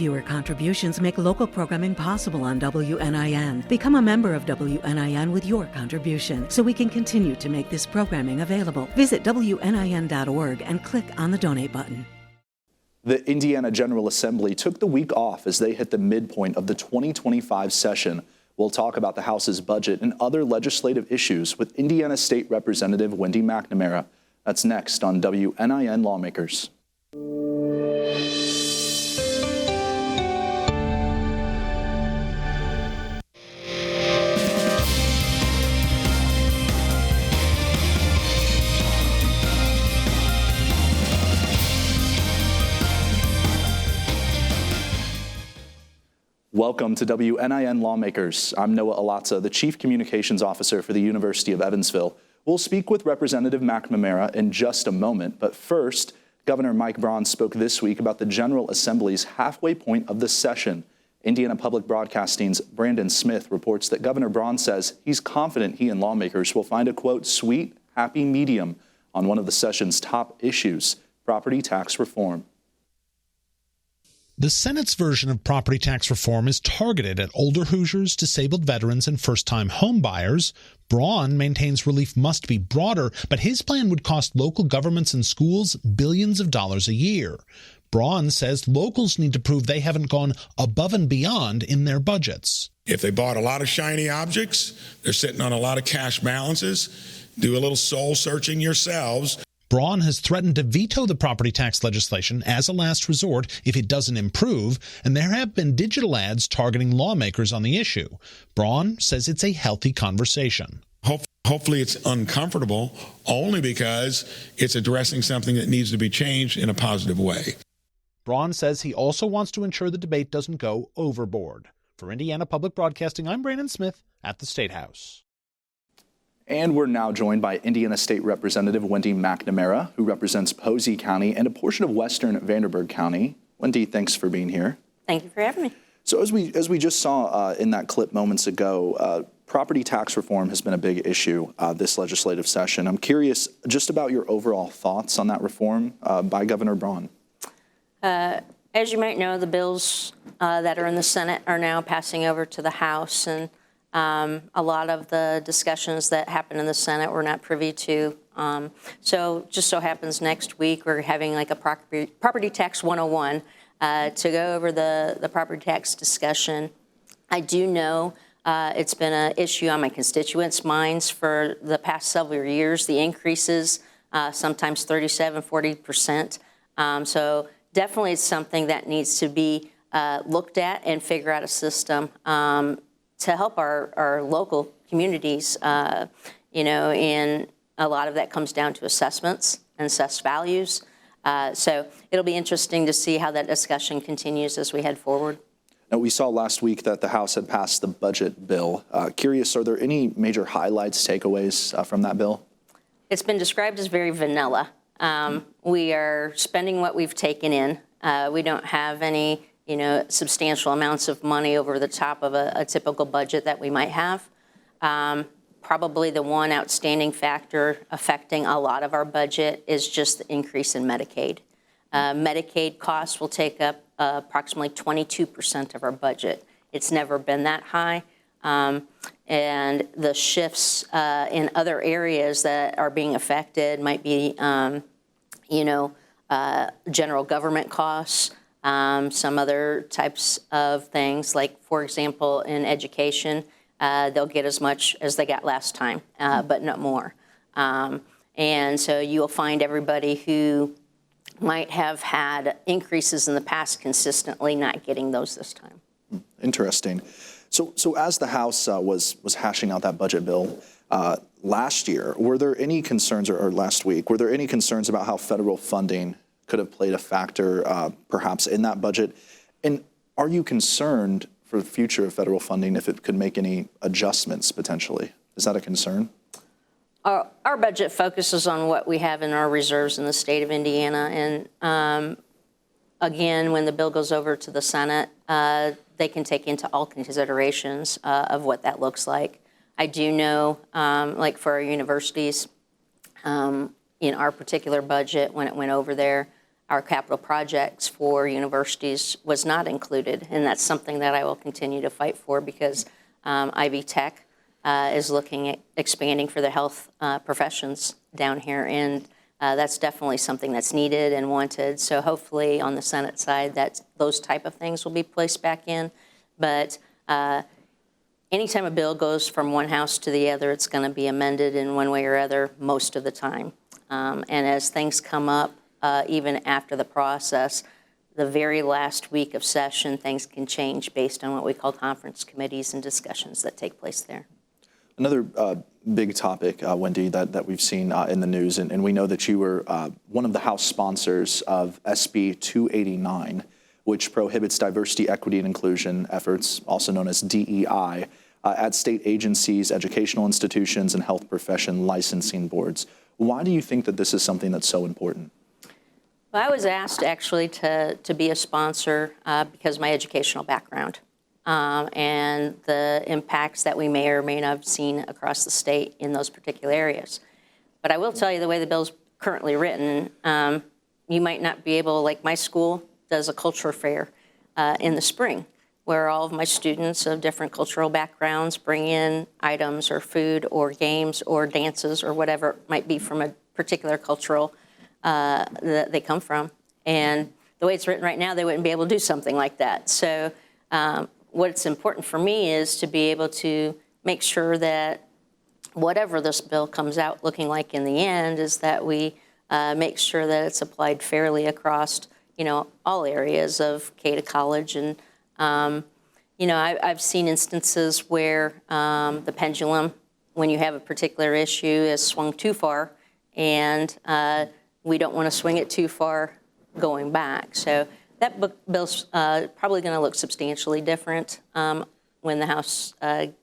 viewer contributions make local programming possible on WNIN. Become a member of WNIN with your contribution so we can continue to make this programming available. Visit WNIN.org and click on the donate button. The Indiana General Assembly took the week off as they hit the midpoint of the 2025 session. We'll talk about the House's budget and other legislative issues with Indiana State Representative Wendy McNamara. That's next on WNIN Lawmakers. Welcome to WNIN Lawmakers. I'm Noah Alatza, the Chief Communications Officer for the University of Evansville. We'll speak with Representative McNamara in just a moment, but first, Governor Mike Braun spoke this week about the General Assembly's halfway point of the session. Indiana Public Broadcasting's Brandon Smith reports that Governor Braun says he's confident he and lawmakers will find a, quote, sweet, happy medium on one of the session's top issues, property tax reform. The Senate's version of property tax reform is targeted at older Hoosiers, disabled veterans, and first-time homebuyers. Braun maintains relief must be broader, but his plan would cost local governments and schools billions of dollars a year. Braun says locals need to prove they haven't gone above and beyond in their budgets. If they bought a lot of shiny objects, they're sitting on a lot of cash balances. Do a little soul searching yourselves. Braun has threatened to veto the property tax legislation as a last resort if it doesn't improve, and there have been digital ads targeting lawmakers on the issue. Braun says it's a healthy conversation. Hopefully it's uncomfortable, only because it's addressing something that needs to be changed in a positive way. Braun says he also wants to ensure the debate doesn't go overboard. For Indiana Public Broadcasting, I'm Brandon Smith at the State House. And we're now joined by Indiana State Representative Wendy McNamara, who represents Posey County and a portion of western Vanderburgh County. Wendy, thanks for being here. Thank you for having me. So as we just saw in that clip moments ago, property tax reform has been a big issue this legislative session. I'm curious just about your overall thoughts on that reform by Governor Braun. As you might know, the bills that are in the Senate are now passing over to the House, and a lot of the discussions that happen in the Senate we're not privy to. So just so happens next week we're having like a property tax 101 to go over the property tax discussion. I do know it's been an issue on my constituents' minds for the past several years, the increases, sometimes 37–40%. So definitely it's something that needs to be looked at and figure out a system to help our local communities, and a lot of that comes down to assessments and assessed values. So it'll be interesting to see how that discussion continues as we head forward. Now, we saw last week that the House had passed the budget bill. Curious, are there any major highlights, takeaways from that bill? It's been described as very vanilla. We are spending what we've taken in. We don't have any substantial amounts of money over the top of a typical budget that we might have. Probably the one outstanding factor affecting a lot of our budget is just the increase in Medicaid. Medicaid costs will take up approximately 22% of our budget. It's never been that high. And the shifts in other areas that are being affected might be, general government costs, some other types of things, like, for example, in education, they'll get as much as they got last time, but not more. And so you'll find everybody who might have had increases in the past consistently not getting those this time. Interesting. So as the House was hashing out that budget bill last year, were there any concerns, or last week, were there any concerns about how federal funding could have played a factor perhaps in that budget? And are you concerned for the future of federal funding if it could make any adjustments potentially? Is that a concern? Our budget focuses on what we have in our reserves in the state of Indiana. And again, when the bill goes over to the Senate, they can take into all considerations of what that looks like. I do know, like for our universities, in our particular budget, when it went over there, our capital projects for universities was not included, and that's something that I will continue to fight for because Ivy Tech is looking at expanding for the health professions down here, and that's definitely something that's needed and wanted. So hopefully on the Senate side, those type of things will be placed back in. But anytime a bill goes from one house to the other, it's going to be amended in one way or other most of the time. And as things come up, even after the process, the very last week of session, things can change based on what we call conference committees and discussions that take place there. Another big topic, Wendy, that we've seen in the news, and we know that you were one of the House sponsors of SB 289, which prohibits diversity, equity, and inclusion efforts, also known as DEI, at state agencies, educational institutions, and health profession licensing boards. Why do you think that this is something that's so important? Well, I was asked actually to be a sponsor because of my educational background. And the impacts that we may or may not have seen across the state in those particular areas. But I will tell you, the way the bill's currently written, you might not be able, like my school does a culture fair in the spring, where all of my students of different cultural backgrounds bring in items or food or games or dances or whatever it might be from a particular cultural that they come from. And the way it's written right now, they wouldn't be able to do something like that. So what's important for me is to be able to make sure that whatever this bill comes out looking like in the end is that we make sure that it's applied fairly across, all areas of K to college. And, I've seen instances where the pendulum, when you have a particular issue, is swung too far, and we don't want to swing it too far going back. So that bill's probably going to look substantially different when the House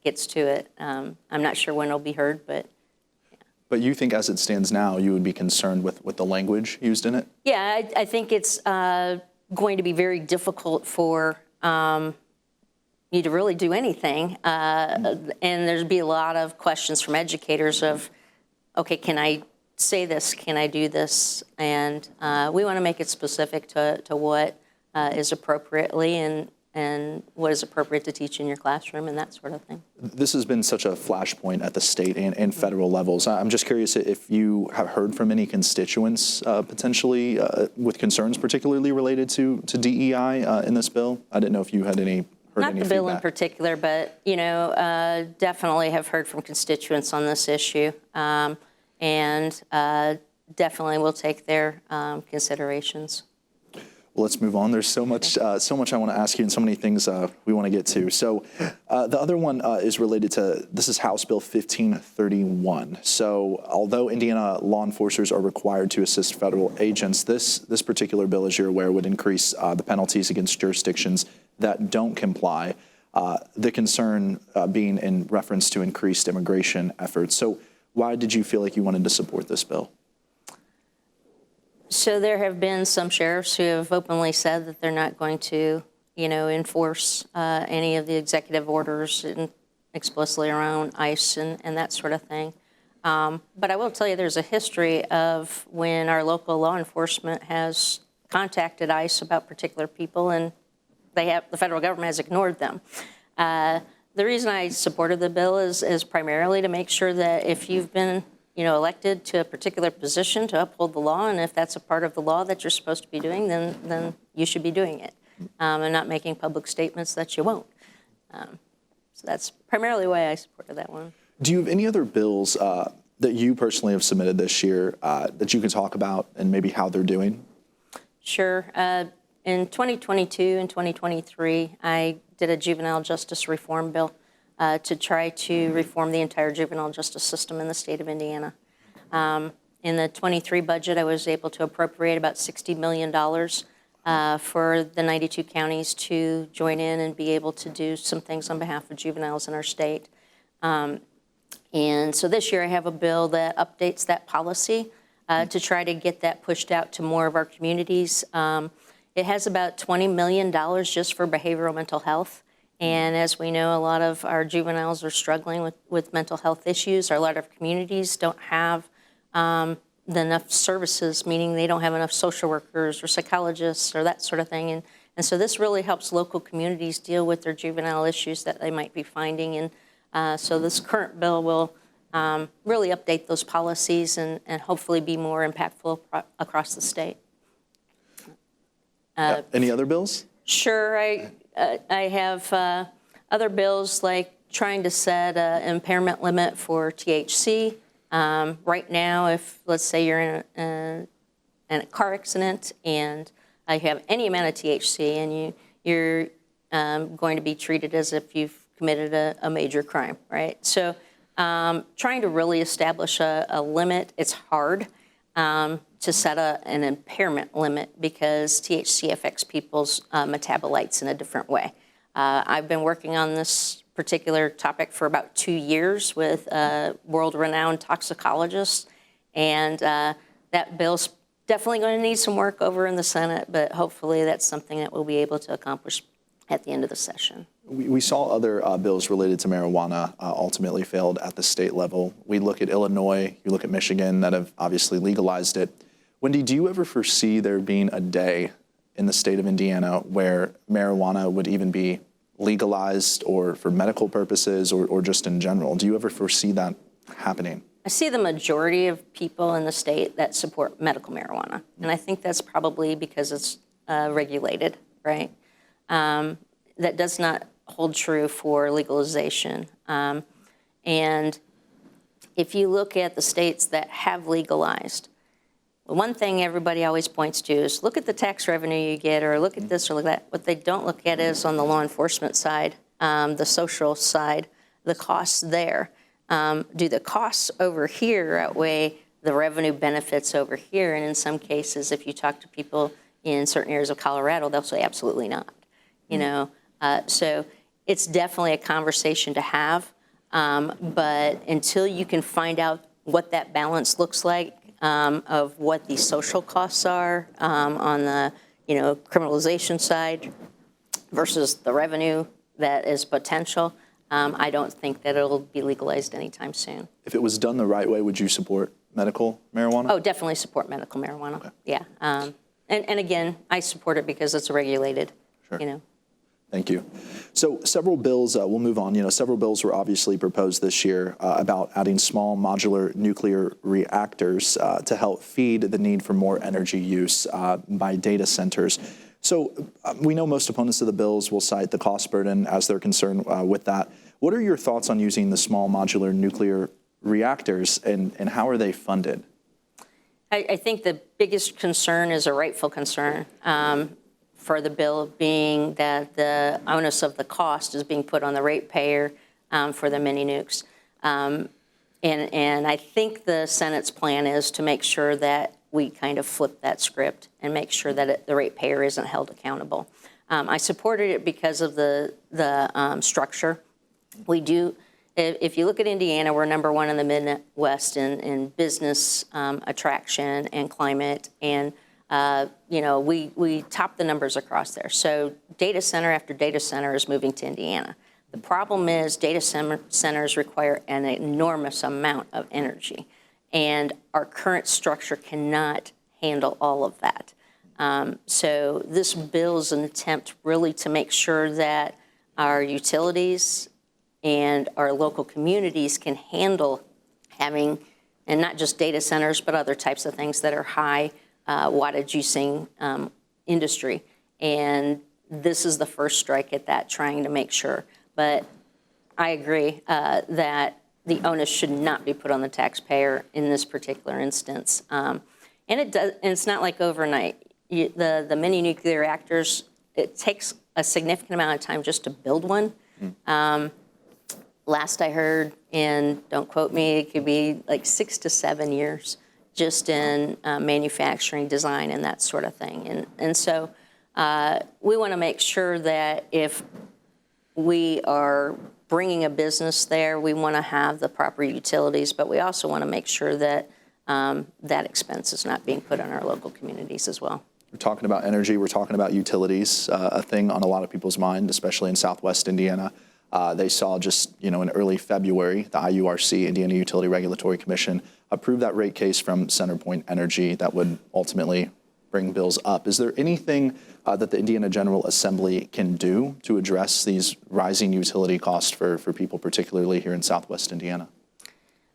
gets to it. I'm not sure when it'll be heard, but yeah. But you think as it stands now, you would be concerned with the language used in it? Yeah, I think it's going to be very difficult for you to really do anything. And there'd be a lot of questions from educators of, okay, can I say this? Can I do this? And we want to make it specific to what is appropriately and what is appropriate to teach in your classroom and that sort of thing. This has been such a flashpoint at the state and federal levels. I'm just curious if you have heard from any constituents potentially with concerns particularly related to DEI in this bill. I didn't know if you had heard any Not the bill feedback. in particular, but definitely have heard from constituents on this issue, and definitely will take their considerations. Well, let's move on. There's so much I want to ask you and so many things we want to get to. So the other one is related to, this is House Bill 1531. So although Indiana law enforcers are required to assist federal agents, this particular bill, as you're aware, would increase the penalties against jurisdictions that don't comply, the concern being in reference to increased immigration efforts. So why did you feel like you wanted to support this bill? So there have been some sheriffs who have openly said that they're not going to, enforce any of the executive orders explicitly around ICE and that sort of thing. But I will tell you, there's a history of when our local law enforcement has contacted ICE about particular people, and the federal government has ignored them. The reason I supported the bill is primarily to make sure that if you've been elected to a particular position to uphold the law, and if that's a part of the law that you're supposed to be doing, then you should be doing it, and not making public statements that you won't. So that's primarily why I supported that one. Do you have any other bills that you personally have submitted this year that you can talk about and maybe how they're doing? Sure. In 2022 and 2023, I did a juvenile justice reform bill to try to reform the entire juvenile justice system in the state of Indiana. In the 23 budget, I was able to appropriate about $60 million for the 92 counties to join in and be able to do some things on behalf of juveniles in our state. And so this year I have a bill that updates that policy to try to get that pushed out to more of our communities. It has about $20 million just for behavioral mental health. And as we know, a lot of our juveniles are struggling with mental health issues. A lot of communities don't have enough services, meaning they don't have enough social workers or psychologists or that sort of thing. And so this really helps local communities deal with their juvenile issues that they might be finding. And so this current bill will really update those policies and hopefully be more impactful across the state. Any other bills? Sure. I have other bills like trying to set an impairment limit for THC. Right now, if let's say you're in a car accident and you have any amount of THC and you're going to be treated as if you've committed a major crime, right? So trying to really establish a limit, it's hard to set an impairment limit because THC affects people's metabolites in a different way. I've been working on this particular topic for about 2 years with world-renowned toxicologists, and that bill's definitely going to need some work over in the Senate, but hopefully that's something that we'll be able to accomplish at the end of the session. We saw other bills related to marijuana ultimately failed at the state level. We look at Illinois, you look at Michigan that have obviously legalized it. Wendy, do you ever foresee there being a day in the state of Indiana where marijuana would even be legalized or for medical purposes or just in general? Do you ever foresee that happening? I see the majority of people in the state that support medical marijuana, and I think that's probably because it's regulated, right? That does not hold true for legalization. And if you look at the states that have legalized, one thing everybody always points to is look at the tax revenue you get, or look at this or look at that. What they don't look at is on the law enforcement side, the social side, the costs there. Do the costs over here outweigh the revenue benefits over here? And in some cases, if you talk to people in certain areas of Colorado, they'll say absolutely not. You know, so it's definitely a conversation to have. But until you can find out what that balance looks like of what the social costs are on the criminalization side versus the revenue that is potential, I don't think that it'll be legalized anytime soon. If it was done the right way, would you support medical marijuana? Oh, definitely support medical marijuana. Okay. Yeah. And again, I support it because it's regulated, Sure. Thank you. So several bills, we'll move on. Several bills were obviously proposed this year about adding small modular nuclear reactors to help feed the need for more energy use by data centers. So we know most opponents of the bills will cite the cost burden as their concern with that. What are your thoughts on using the small modular nuclear reactors and how are they funded? I think the biggest concern is a rightful concern for the bill, being that the onus of the cost is being put on the ratepayer for the mini nukes. And I think the Senate's plan is to make sure that we kind of flip that script and make sure that the ratepayer isn't held accountable. I supported it because of the structure. We do, if you look at Indiana, we're #1 in the Midwest in business attraction and climate, and we top the numbers across there. So data center after data center is moving to Indiana. The problem is data centers require an enormous amount of energy, and our current structure cannot handle all of that. So this bill is an attempt really to make sure that our utilities and our local communities can handle having, and not just data centers, but other types of things that are high wattage using industry. And this is the first strike at that, trying to make sure. But I agree that the onus should not be put on the taxpayer in this particular instance. And it's not like overnight. The mini nuclear reactors, it takes a significant amount of time just to build one. Last I heard, and don't quote me, it could be like 6 to 7 years just in manufacturing, design, and that sort of thing. And so we want to make sure that if we are bringing a business there, we want to have the proper utilities, but we also want to make sure that that expense is not being put on our local communities as well. We're talking about energy, we're talking about utilities, a thing on a lot of people's mind, especially in Southwest Indiana. They saw just, in early February, the IURC, Indiana Utility Regulatory Commission, approve that rate case from CenterPoint Energy that would ultimately bring bills up. Is there anything that the Indiana General Assembly can do to address these rising utility costs for people, particularly here in Southwest Indiana?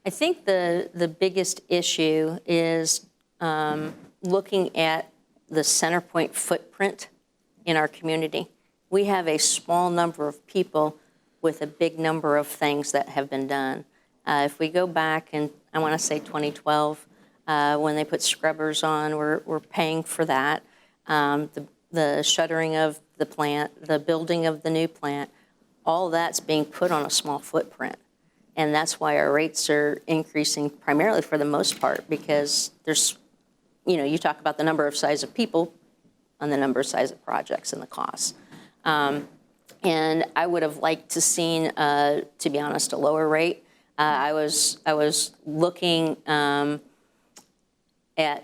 I think the biggest issue is looking at the CenterPoint footprint in our community. We have a small number of people with a big number of things that have been done. If we go back, and I want to say 2012, when they put scrubbers on, we're paying for that. The shuttering of the plant, the building of the new plant, all that's being put on a small footprint. And that's why our rates are increasing primarily for the most part, because there's, you talk about the number of size of people on the number of size of projects and the costs. And I would have liked to seen, to be honest, a lower rate. I was looking at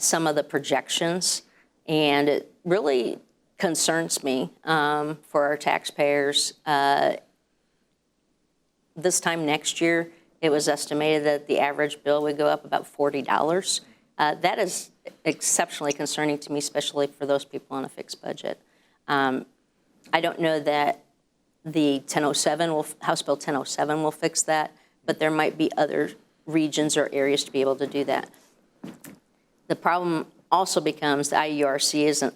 some of the projections, and it really concerns me for our taxpayers. This time next year, it was estimated that the average bill would go up about $40. That is exceptionally concerning to me, especially for those people on a fixed budget. I don't know that the 1007 House Bill 1007 will fix that, but there might be other regions or areas to be able to do that. The problem also becomes the IURC isn't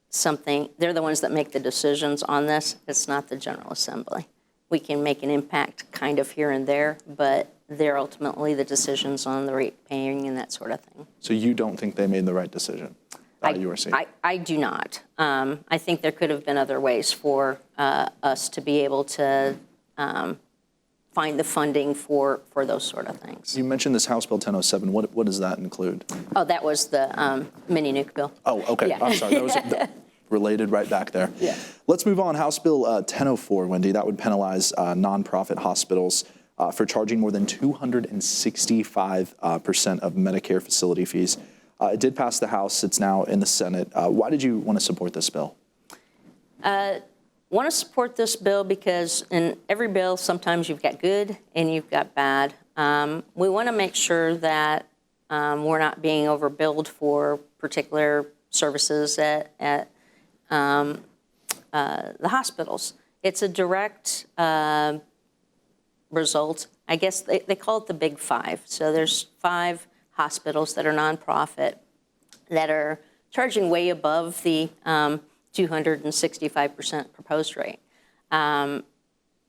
something, they're the ones that make the decisions on this. It's not the General Assembly. We can make an impact kind of here and there, but they're ultimately the decisions on the rate paying and that sort of thing. So you don't think they made the right decision? I do not. I think there could have been other ways for us to be able to find the funding for those sort of things. You mentioned this House Bill 1007. What does that include? Oh, that was the mini nuke bill. Oh, okay. Yeah. I'm sorry. That was related right back there. Yeah. Let's move on. House Bill 1004, Wendy. That would penalize nonprofit hospitals for charging more than 265% of Medicare facility fees. It did pass the House. It's now in the Senate. Why did you want to support this bill? Want to support this bill because in every bill, sometimes you've got good and you've got bad. We want to make sure that we're not being overbilled for particular services at the hospitals. It's a direct result. I guess they call it the Big Five. So there's 5 hospitals that are nonprofit that are charging way above the 265% proposed rate. And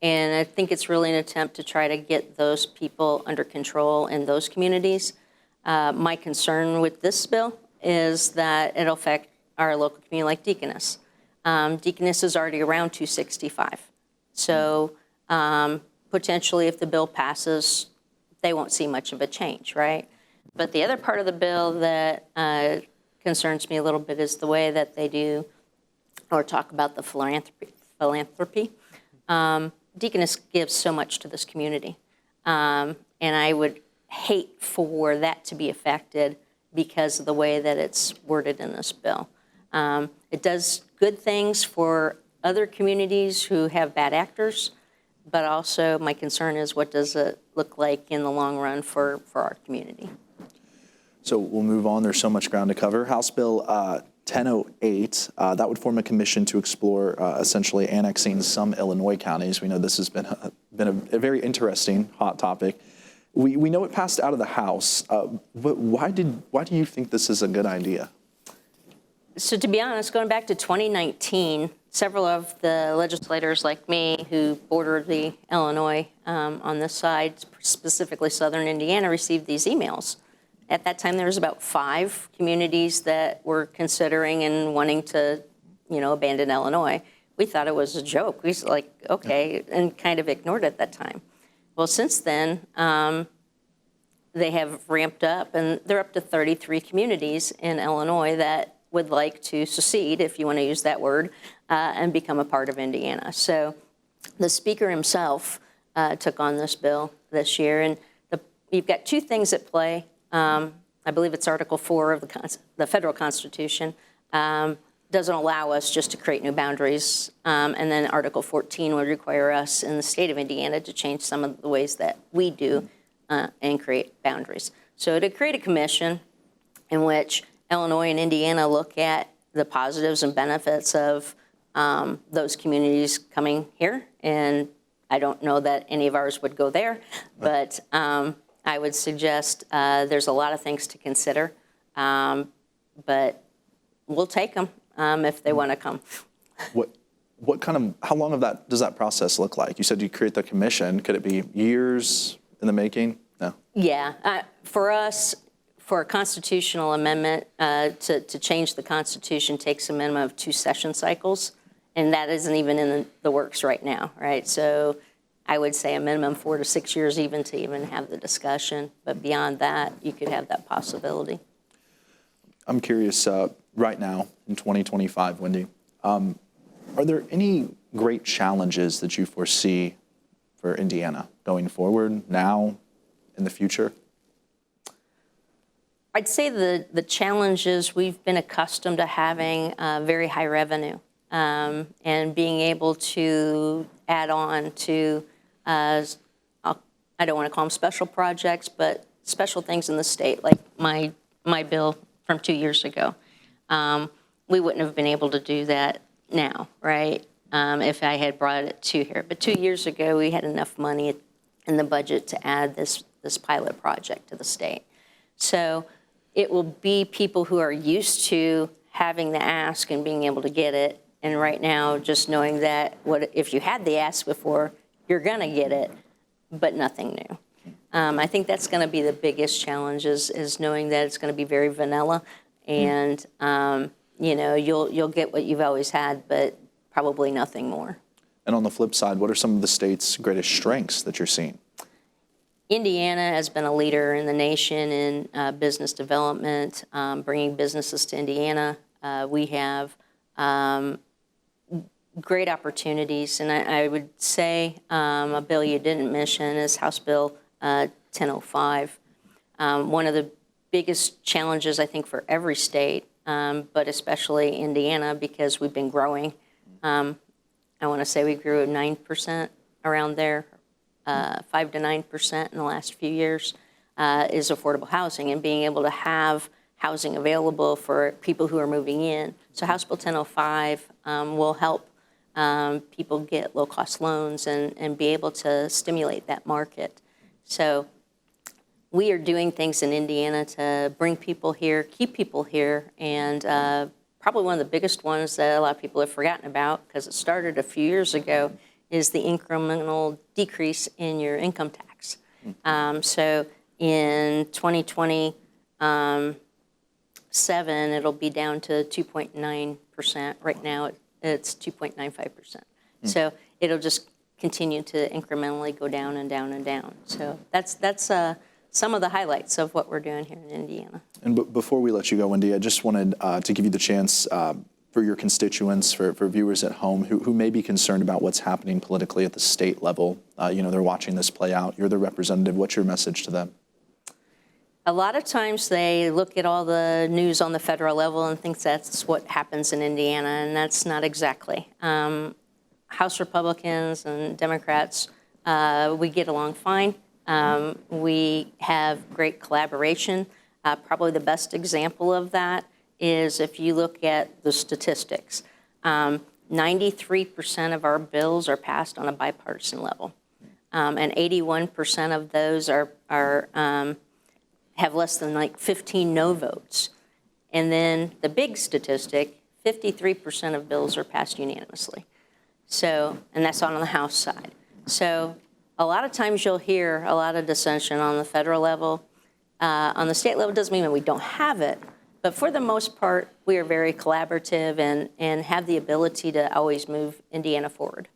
I think it's really an attempt to try to get those people under control in those communities. My concern with this bill is that it'll affect our local community like Deaconess. Deaconess is already around 265. So potentially if the bill passes, they won't see much of a change, right? But the other part of the bill that concerns me a little bit is the way that they do or talk about the philanthropy. Deaconess gives so much to this community. And I would hate for that to be affected because of the way that it's worded in this bill. It does good things for other communities who have bad actors, but also my concern is what does it look like in the long run for our community. So we'll move on. There's so much ground to cover. House Bill 1008, that would form a commission to explore essentially annexing some Illinois counties. We know this has been a very interesting hot topic. We know it passed out of the House, but why do you think this is a good idea? So to be honest, going back to 2019, several of the legislators like me who border the Illinois on this side, specifically southern Indiana, received these emails. At that time, there was about 5 communities that were considering and wanting to, abandon Illinois. We thought it was a joke. We was like, okay, and kind of ignored it at that time. Well, since then, they have ramped up, and they're up to 33 communities in Illinois that would like to secede, if you want to use that word, and become a part of Indiana. So the Speaker himself took on this bill this year, and you've got 2 things at play. I believe it's Article 4 of the federal Constitution doesn't allow us just to create new boundaries, and then Article 14 would require us in the state of Indiana to change some of the ways that we do and create boundaries. So to create a commission in which Illinois and Indiana look at the positives and benefits of those communities coming here, and I don't know that any of ours would go there, but I would suggest there's a lot of things to consider, but we'll take them if they want to come. How long does that process look like? You said you create the commission. Could it be years in the making? No. Yeah, for us, for a constitutional amendment to change the Constitution takes a minimum of 2 session cycles, and that isn't even in the works right now, right? So I would say a minimum 4 to 6 years even to even have the discussion, but beyond that, you could have that possibility. I'm curious, right now in 2025, Wendy, are there any great challenges that you foresee for Indiana going forward, now, in the future? I'd say the challenge is we've been accustomed to having very high revenue and being able to add on to, I don't want to call them special projects, but special things in the state, like my bill from 2 years ago. We wouldn't have been able to do that now, right, if I had brought it to here. But 2 years ago, we had enough money in the budget to add this pilot project to the state. So it will be people who are used to having the ask and being able to get it. And right now, just knowing that if you had the ask before, you're going to get it, but nothing new. I think that's going to be the biggest challenge is knowing that it's going to be very vanilla, and you'll get what you've always had, but probably nothing more. And on the flip side, what are some of the state's greatest strengths that you're seeing? Indiana has been a leader in the nation in business development, bringing businesses to Indiana. We have great opportunities, and I would say a bill you didn't mention is House Bill 1005. One of the biggest challenges, I think, for every state, but especially Indiana, because we've been growing. I want to say we grew 9% around there, 5 to 9% in the last few years, is affordable housing and being able to have housing available for people who are moving in. So House Bill 1005 will help people get low-cost loans and be able to stimulate that market. So we are doing things in Indiana to bring people here, keep people here, and probably one of the biggest ones that a lot of people have forgotten about, because it started a few years ago, is the incremental decrease in your income tax. So in 2027, it'll be down to 2.9%. Right now, it's 2.95%. So it'll just continue to incrementally go down and down and down. So that's some of the highlights of what we're doing here in Indiana. And before we let you go, Wendy, I just wanted to give you the chance for your constituents, for viewers at home who may be concerned about what's happening politically at the state level. They're watching this play out. You're the representative. What's your message to them? A lot of times they look at all the news on the federal level and think that's what happens in Indiana, and that's not exactly. House Republicans and Democrats, we get along fine. We have great collaboration. Probably the best example of that is if you look at the statistics. 93% of our bills are passed on a bipartisan level, and 81% of those have less than 15 no votes. And then the big statistic, 53% of bills are passed unanimously. So, and that's on the House side. So a lot of times you'll hear a lot of dissension on the federal level. On the state level, doesn't mean that we don't have it, but for the most part, we are very collaborative and have the ability to always move Indiana forward.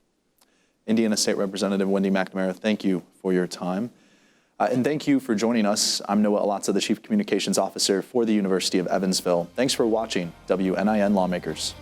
Indiana State Representative Wendy McNamara, thank you for your time. And thank you for joining us. I'm Noah Alatza, the Chief Communications Officer for the University of Evansville. Thanks for watching WNIN Lawmakers.